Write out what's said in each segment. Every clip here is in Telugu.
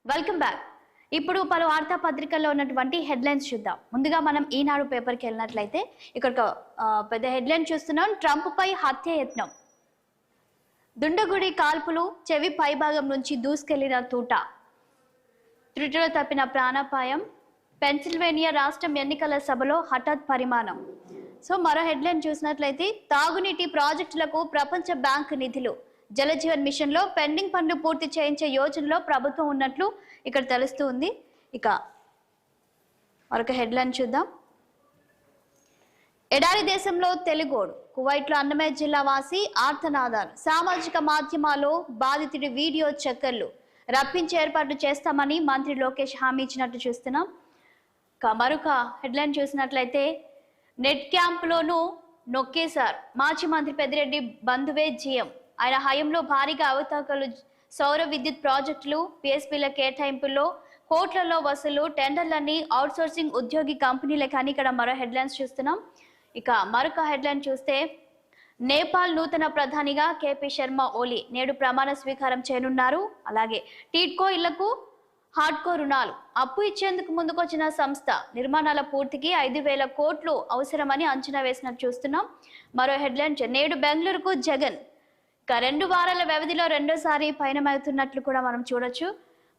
Welcome back. ఇప్పుడు పలు వార్తాపత్రికల్లో ఉన్నటువంటి హెడ్లైన్స్ చూద్దాం. ముందుగా మనం ఈనాడు పేపర్కి వెళ్ళినట్లయితే ఇక్కడ పెద్ద హెడ్లైన్ చూస్తున్నాం. ట్రంప్ పై హత్యాయత్నం, దుండగుడి కాల్పులు, చెవి పైభాగం నుంచి దూసుకెళ్లిన తూట, త్రుటిలో తప్పిన ప్రాణాపాయం, పెన్సిల్వేనియా రాష్ట్రం ఎన్నికల సభలో హఠాత్ పరిమాణం. సో మరో హెడ్లైన్ చూసినట్లయితే తాగునీటి ప్రాజెక్టులకు ప్రపంచ బ్యాంక్ నిధులు, జలజీవన్ మిషన్ లో పెండింగ్ పనులు పూర్తి చేయించే యోజనలో ప్రభుత్వం ఉన్నట్లు ఇక్కడ తెలుస్తూ ఉంది. ఇక మరొక హెడ్లైన్ చూద్దాం. ఎడారి దేశంలో తెలుగోడు, కువైట్లో అన్నమయ్య జిల్లా వాసి ఆర్తనాదాలు, సామాజిక మాధ్యమాల్లో బాధితుడి వీడియో చక్కర్లు, రప్పించే ఏర్పాట్లు చేస్తామని మంత్రి లోకేష్ హామీ ఇచ్చినట్టు చూస్తున్నాం. ఇక మరొక హెడ్లైన్ చూసినట్లయితే నెట్ క్యాంపులోనూ నొక్కేశారు, మాజీ మంత్రి పెద్దిరెడ్డి బంధువే జీఎం, ఆయన హయంలో భారీగా అవతాకాలు, సౌర విద్యుత్ ప్రాజెక్టులు, పిఎస్పీల కేటాయింపుల్లో కోట్లలో వసూలు, టెండర్లన్నీ అవుట్సోర్సింగ్ ఉద్యోగి కంపెనీలే. కానీ ఇక్కడ మరో హెడ్లైన్స్ చూస్తున్నాం. ఇక మరొక హెడ్లైన్ చూస్తే నేపాల్ నూతన ప్రధానిగా కేపీ శర్మ ఓలీ నేడు ప్రమాణ స్వీకారం చేయనున్నారు. అలాగే టీడ్కో ఇళ్లకు హార్డ్కో రుణాలు, అప్పు ఇచ్చేందుకు ముందుకొచ్చిన సంస్థ, నిర్మాణాల పూర్తికి 5,000 కోట్లు అవసరమని అంచనా వేసినట్టు చూస్తున్నాం. మరో హెడ్లైన్ నేడు బెంగళూరుకు జగన్, 2 వారాల వ్యవధిలో రెండోసారి పయనమవుతున్నట్లు కూడా మనం చూడొచ్చు.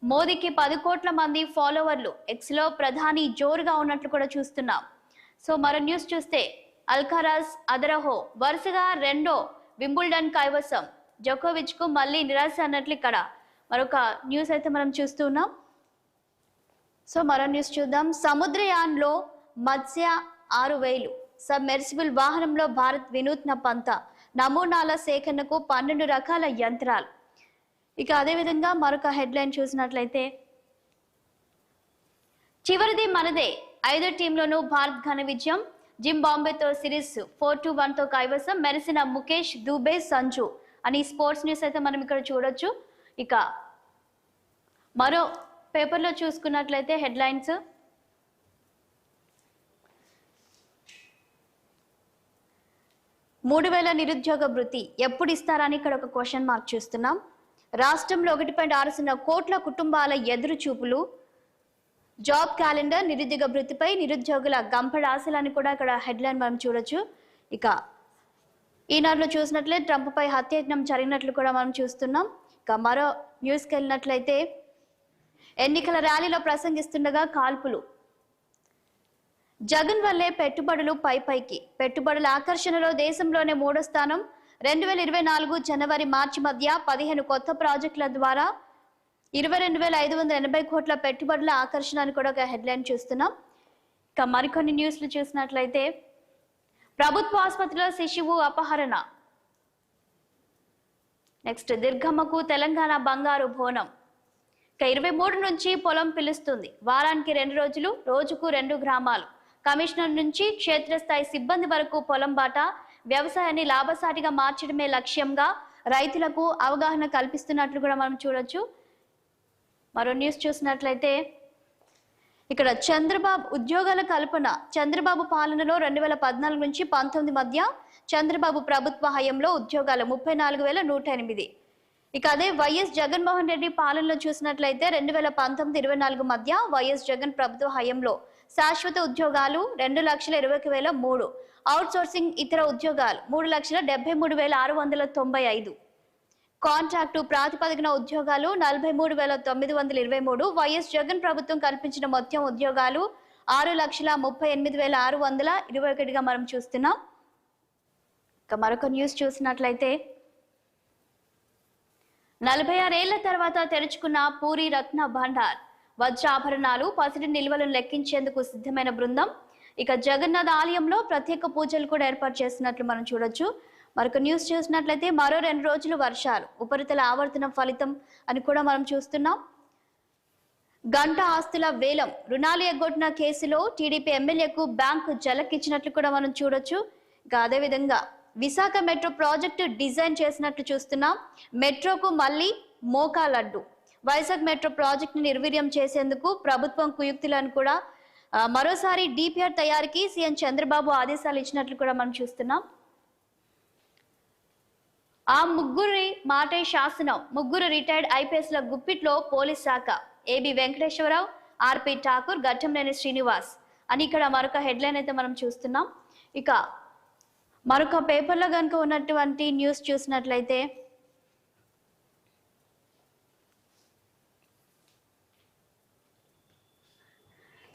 మోదీకి 10 కోట్ల మంది ఫాలోవర్లు, ఎక్స్ లో ప్రధాని జోరుగా ఉన్నట్లు కూడా చూస్తున్నాం. సో మరో న్యూస్ చూస్తే అల్కారాజ్ అదరహో వరుసగా 2వ వింబుల్డన్ కైవసం, జోకోవిచ్ కు మళ్ళీ నిరాశ అన్నట్లు ఇక్కడ మరొక న్యూస్ అయితే మనం చూస్తున్నాం. సో మరో న్యూస్ చూద్దాం. సముద్రయాన్ లో మత్స్య 6,000, సబ్మెర్సిబుల్ వాహనంలో భారత్ వినూత్న పంత, నమూనాల సేకరణకు 12 రకాల యంత్రాలు. ఇక అదేవిధంగా మరొక హెడ్లైన్ చూసినట్లయితే చివరిది మనదే, 5వ టీంలోనూ భారత్ ఘన విజయం, జింబాంబేతో సిరీస్ 4-1తో కైవసం, మెరిసిన ముఖేష్, దూబే, సంజు అని స్పోర్ట్స్ న్యూస్ అయితే మనం ఇక్కడ చూడొచ్చు. ఇక మరో పేపర్లో చూసుకున్నట్లయితే హెడ్లైన్స్ 3,000 నిరుద్యోగ భృతి ఎప్పుడు ఇస్తారని ఇక్కడ ఒక క్వశ్చన్ మార్క్ చూస్తున్నాం. రాష్ట్రంలో 1.6 కోట్ల కుటుంబాల ఎదురు చూపులు, జాబ్ క్యాలెండర్, నిరుద్యోగ భృతిపై నిరుద్యోగుల గంపడ ఆశలని కూడా ఇక్కడ హెడ్లైన్ మనం చూడొచ్చు. ఇక ఈనాడులో చూసినట్లయితే ట్రంప్ పై హత్యాయత్నం జరిగినట్లు కూడా మనం చూస్తున్నాం. ఇక మరో న్యూస్కి వెళ్ళినట్లయితే ఎన్నికల ర్యాలీలో ప్రసంగిస్తుండగా కాల్పులు, జగన్ వల్లే పెట్టుబడులు పైకి, పెట్టుబడుల ఆకర్షణలో దేశంలోనే 3వ స్థానం, 2024 జనవరి మార్చి మధ్య 15 కొత్త ప్రాజెక్టుల ద్వారా 22,580 కోట్ల పెట్టుబడుల ఆకర్షణ అని కూడా ఒక హెడ్లైన్ చూస్తున్నాం. ఇక మరికొన్ని న్యూస్లు చూసినట్లయితే ప్రభుత్వ ఆసుపత్రిలో శిశువు అపహరణ, నెక్స్ట్ దుర్గమ్మకు తెలంగాణ బంగారు బోనం, ఇక 23 నుంచి పొలం పిలుస్తుంది, వారానికి 2 రోజులు, రోజుకు 2 గ్రామాలు, కమిషనర్ నుంచి క్షేత్రస్థాయి సిబ్బంది వరకు పొలం బాట, వ్యవసాయాన్ని లాభసాటిగా మార్చడమే లక్ష్యంగా రైతులకు అవగాహన కల్పిస్తున్నట్లు కూడా మనం చూడొచ్చు. మరో న్యూస్ చూసినట్లయితే ఇక్కడ చంద్రబాబు ఉద్యోగాల కల్పన, చంద్రబాబు పాలనలో 2014 నుంచి 19 మధ్య చంద్రబాబు ప్రభుత్వ హయంలో ఉద్యోగాలు 34,108. ఇక అదే వైఎస్ జగన్మోహన్ రెడ్డి పాలనలో చూసినట్లయితే 2019-24 మధ్య వైఎస్ జగన్ ప్రభుత్వ హయంలో శాశ్వత ఉద్యోగాలు 2,20,003, అవుట్ సోర్సింగ్ ఇతర ఉద్యోగాలు 3,73,695, కాంట్రాక్టు ప్రాతిపదికన ఉద్యోగాలు 43,923. వైఎస్ జగన్ ప్రభుత్వం కల్పించిన మొత్తం ఉద్యోగాలు 6,38,621గా మనం చూస్తున్నాం. ఇక మరొక న్యూస్ చూసినట్లయితే 46 ఏళ్ల తర్వాత తెరుచుకున్న పూరి రత్న భండార్, వజ్రాభరణాలు, పసిడి నిల్వలను లెక్కించేందుకు సిద్ధమైన బృందం. ఇక జగన్నాథ్ ఆలయంలో ప్రత్యేక పూజలు కూడా ఏర్పాటు చేసినట్లు మనం చూడొచ్చు. మరొక న్యూస్ చూసినట్లయితే మరో 2 రోజులు వర్షాలు, ఉపరితల ఆవర్తనం ఫలితం అని కూడా మనం చూస్తున్నాం. గంట ఆస్తుల వేలం, రుణాలు ఎగ్గొట్టిన కేసులో టీడీపీ ఎమ్మెల్యేకు బ్యాంకు జలకిచ్చినట్లు కూడా మనం చూడొచ్చు. ఇక అదేవిధంగా విశాఖ మెట్రో ప్రాజెక్టు డిజైన్ చేసినట్లు చూస్తున్నాం. మెట్రోకు మళ్ళీ మోకాలడ్డు, వైజాగ్ మెట్రో ప్రాజెక్టును నిర్వీర్యం చేసేందుకు ప్రభుత్వం కుయుక్తులను కూడా మరోసారి డిపిఆర్ తయారీకి సీఎం చంద్రబాబు ఆదేశాలు ఇచ్చినట్లు కూడా మనం చూస్తున్నాం. ఆ ముగ్గురి మాటే శాసనం, ముగ్గురు రిటైర్డ్ ఐపీఎస్ల గుప్పిట్లో పోలీస్ శాఖ, ఏబి వెంకటేశ్వరరావు, ఆర్పి ఠాకూర్, గట్టంనేని శ్రీనివాస్ అని ఇక్కడ మరొక హెడ్లైన్ అయితే మనం చూస్తున్నాం. ఇక మరొక పేపర్లో కనుక ఉన్నటువంటి న్యూస్ చూసినట్లయితే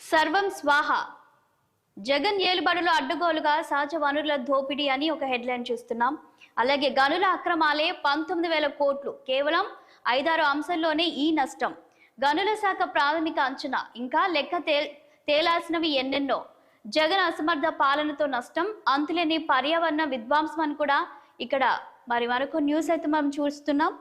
సర్వం స్వాహ, జగన్ ఏలుబడిలో అడ్డుగోలుగా సహజ వనరుల దోపిడీ అని ఒక హెడ్లైన్ చూస్తున్నాం. అలాగే గనుల అక్రమాలే 19,000 కోట్లు, కేవలం 5-6 అంశాల్లోనే ఈ నష్టం. గనుల శాఖ ప్రాథమిక అంచనా, ఇంకా లెక్క తేలాల్సినవి ఎన్నెన్నో. జగన్ అసమర్థ పాలనతో నష్టం, అంతులేని పర్యావరణ విధ్వంసం అని కూడా ఇక్కడ మరొక న్యూస్ అయితే మనం చూస్తున్నాం.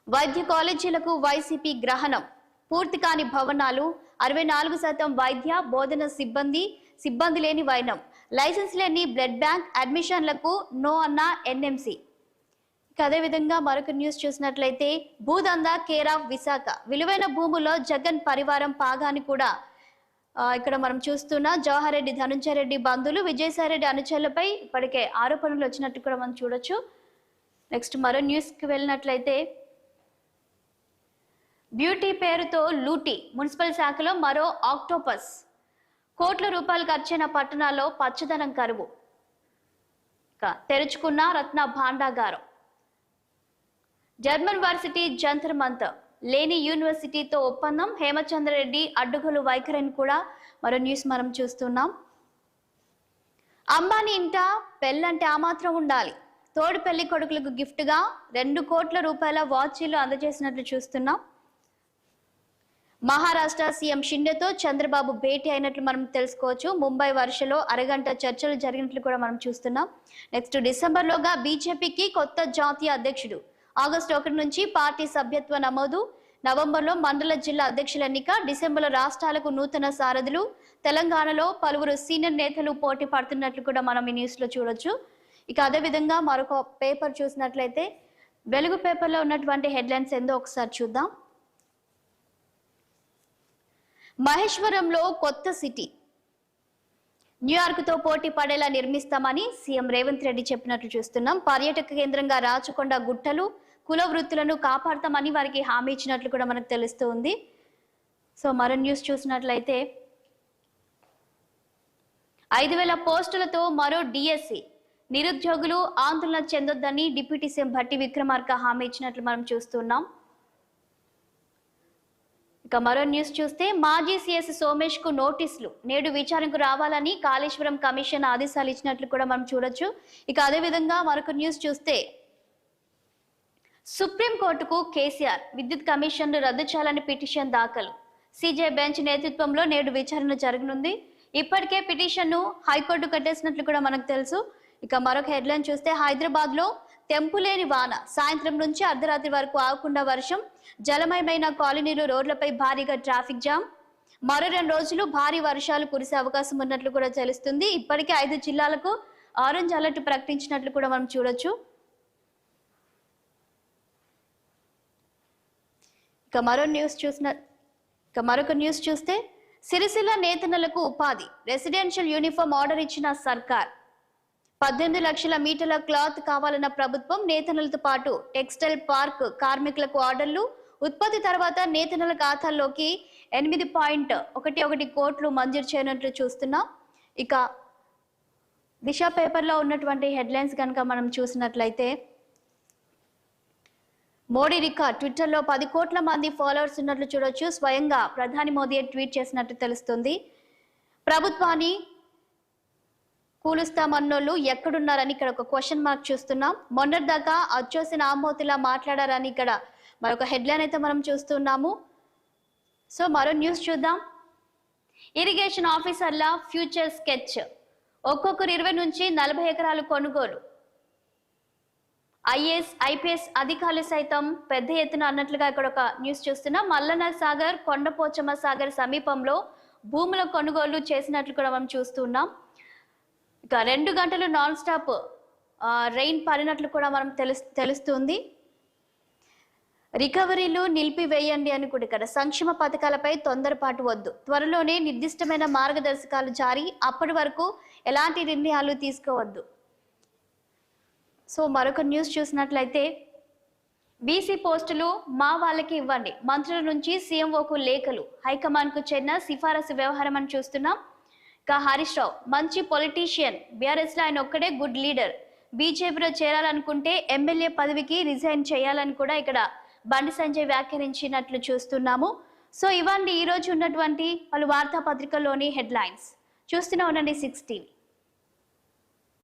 వైద్య కాలేజీలకు వైసీపీ గ్రహణం, పూర్తి కాని భవనాలు, 64% వైద్య బోధన సిబ్బంది లేని వైనం, లైసెన్స్ లేని బ్లడ్ బ్యాంక్, అడ్మిషన్లకు నో అన్న ఎన్ఎంసీ. అదేవిధంగా మరొక న్యూస్ చూసినట్లయితే భూదందా కేర్ ఆఫ్ విశాఖ, విలువైన భూముల్లో జగన్ పరివారం పాగాని కూడా ఇక్కడ మనం చూస్తున్న జవహర్ రెడ్డి, ధనుంజయ రెడ్డి బంధువులు, విజయసాయి రెడ్డి అనుచరులపై ఇప్పటికే ఆరోపణలు వచ్చినట్టు కూడా మనం చూడొచ్చు. నెక్స్ట్ మరో న్యూస్కి వెళ్ళినట్లయితే బ్యూటీ పేరుతో లూటీ, మున్సిపల్ శాఖలో మరో ఆక్టోపస్, కోట్ల రూపాయలు ఖర్చైన పట్టణాల్లో పచ్చదనం కరువు. తెరుచుకున్న రత్న భాండాగారం, జర్మన్ వర్సిటీ జంతర్ మంతర్, లేని యూనివర్సిటీతో ఒప్పందం, హేమచంద్రరెడ్డి అడ్డుగోలు వైఖరిని కూడా మరో న్యూస్ మనం చూస్తున్నాం. అంబానీ ఇంట పెళ్ళంటే ఆ మాత్రం ఉండాలి, తోడు పెళ్లి కొడుకులకు గిఫ్ట్ గా 2 కోట్ల రూపాయల వాచీలు అందజేసినట్లు చూస్తున్నాం. మహారాష్ట్ర సీఎం షిండేతో చంద్రబాబు భేటీ అయినట్లు మనం తెలుసుకోవచ్చు. ముంబై వర్షలో అరగంట చర్చలు జరిగినట్లు కూడా మనం చూస్తున్నాం. నెక్స్ట్ డిసెంబర్లోగా బీజేపీకి కొత్త జాతీయ అధ్యక్షుడు, ఆగస్టు 1 నుంచి పార్టీ సభ్యత్వ నమోదు, నవంబర్లో మండల జిల్లా అధ్యక్షుల ఎన్నిక, డిసెంబర్లో రాష్ట్రాలకు నూతన సారథులు, తెలంగాణలో పలువురు సీనియర్ నేతలు పోటీ పడుతున్నట్లు కూడా మనం ఈ న్యూస్ లో చూడొచ్చు. ఇక అదేవిధంగా మరొక పేపర్ చూసినట్లయితే వెలుగు పేపర్లో ఉన్నటువంటి హెడ్లైన్స్ ఏందో ఒకసారి చూద్దాం. మహేశ్వరంలో కొత్త సిటీ, న్యూయార్క్తో పోటీ పడేలా నిర్మిస్తామని సీఎం రేవంత్ రెడ్డి చెప్పినట్లు చూస్తున్నాం. పర్యాటక కేంద్రంగా రాచకొండ గుట్టలు, కుల వృత్తులను కాపాడతామని వారికి హామీ ఇచ్చినట్లు కూడా మనకు తెలుస్తుంది. సో మరో న్యూస్ చూసినట్లయితే 5,000 పోస్టులతో మరో డిఎస్సి, నిరుద్యోగులు ఆందోళన చెందొద్దని డిప్యూటీ సీఎం భట్టి విక్రమార్క హామీ ఇచ్చినట్లు మనం చూస్తున్నాం. ఇక మరో న్యూస్ చూస్తే మాజీ సీఎస్ సోమేష్ కు నోటీసులు, నేడు విచారణకు రావాలని కాళేశ్వరం కమిషన్ ఆదేశాలు ఇచ్చినట్లు కూడా మనం చూడొచ్చు. ఇక అదేవిధంగా మరొక న్యూస్ చూస్తే సుప్రీంకోర్టుకు కేసీఆర్, విద్యుత్ కమిషన్ రద్దు చేయాలని పిటిషన్ దాఖలు, సిజే బెంచ్ నేతృత్వంలో నేడు విచారణ జరగనుంది. ఇప్పటికే పిటిషన్ ను హైకోర్టు కట్టేసినట్లు కూడా మనకు తెలుసు. ఇక మరొక హెడ్లైన్ చూస్తే హైదరాబాద్ లో తెంపులేని వాన, సాయంత్రం నుంచి అర్ధరాత్రి వరకు ఆగకుండా వర్షం, జలమయమైన కాలనీలు, రోడ్లపై భారీగా ట్రాఫిక్ జామ్. మరో 2 రోజులు భారీ వర్షాలు కురిసే అవకాశం ఉన్నట్లు కూడా తెలుస్తుంది. ఇప్పటికే 5 జిల్లాలకు ఆరెంజ్ అలర్ట్ ప్రకటించినట్లు కూడా మనం చూడొచ్చు. ఇక మరొక న్యూస్ చూస్తే సిరిసిల్ల నేతన్నలకు ఉపాధి, రెసిడెన్షియల్ యూనిఫామ్ ఆర్డర్ ఇచ్చిన సర్కార్, 18 లక్షల మీటర్ల క్లాత్ కావాలన్న ప్రభుత్వం, నేతన్నలతో పాటు టెక్స్టైల్ పార్క్ కార్మికులకు ఆర్డర్లు, ఉత్పత్తి తర్వాత నేతన్నల ఖాతాల్లోకి 8.11 కోట్లు మంజూరు చేయనున్నట్లు చూస్తున్నాం. ఇక దిశ పేపర్లో ఉన్నటువంటి హెడ్లైన్స్ కనుక మనం చూసినట్లయితే మోడీ రికార్డ్, ట్విట్టర్లో 10 కోట్ల మంది ఫాలోవర్స్ ఉన్నట్లు చూడొచ్చు. స్వయంగా ప్రధాని మోదీ ట్వీట్ చేసినట్టు తెలుస్తుంది. ప్రభుత్వాన్ని కూలుస్తామన్నోళ్ళు ఎక్కడున్నారని ఇక్కడ ఒక క్వశ్చన్ మార్క్ చూస్తున్నాం. మొన్నటిదాకా అచ్చోసిన ఆమోతిలా మాట్లాడారని ఇక్కడ మరొక హెడ్లైన్ అయితే మనం చూస్తున్నాము. సో మరో న్యూస్ చూద్దాం. ఇరిగేషన్ ఆఫీసర్ల ఫ్యూచర్ స్కెచ్, ఒక్కొక్కరు 20 నుంచి 40 ఎకరాలు కొనుగోలు. ఐఏఎస్ ఐపీఎస్ అధికారులు సైతం పెద్ద ఎత్తున అన్నట్లుగా ఇక్కడ ఒక న్యూస్ చూస్తున్నాం. మల్లన్న సాగర్, కొండపోచమ్మ సాగర్ సమీపంలో భూముల కొనుగోలు చేసినట్లు కూడా మనం చూస్తున్నాం. ఇక 2 గంటలు నాన్ స్టాప్ రెయిన్ పడినట్లు కూడా మనం తెలుస్తుంది. రికవరీలు నిలిపివేయండి అని కూడా ఇక్కడ సంక్షేమ పథకాలపై తొందరపాటు వద్దు, త్వరలోనే నిర్దిష్టమైన మార్గదర్శకాలు జారీ, అప్పటి వరకు ఎలాంటి నిర్ణయాలు తీసుకోవద్దు. సో మరొక న్యూస్ చూసినట్లయితే బీసీ పోస్టులు మా వాళ్ళకి ఇవ్వండి, మంత్రుల నుంచి సీఎంఓకు లేఖలు, హైకమాండ్ కు చెందిన సిఫారసు వ్యవహారం అని చూస్తున్నాం. ఇక హరీష్ రావు మంచి పొలిటీషియన్, బీఆర్ఎస్ లో ఆయన ఒక్కడే గుడ్ లీడర్, బీజేపీలో చేరాలనుకుంటే ఎమ్మెల్యే పదవికి రిజైన్ చేయాలని కూడా ఇక్కడ బండి సంజయ్ వ్యాఖ్యానించినట్లు చూస్తున్నాము. సో ఇవన్నీ ఈ రోజు ఉన్నటువంటి పలు వార్తాపత్రికల్లోని హెడ్లైన్స్. చూస్తూనే ఉండండి 6 టీవీ.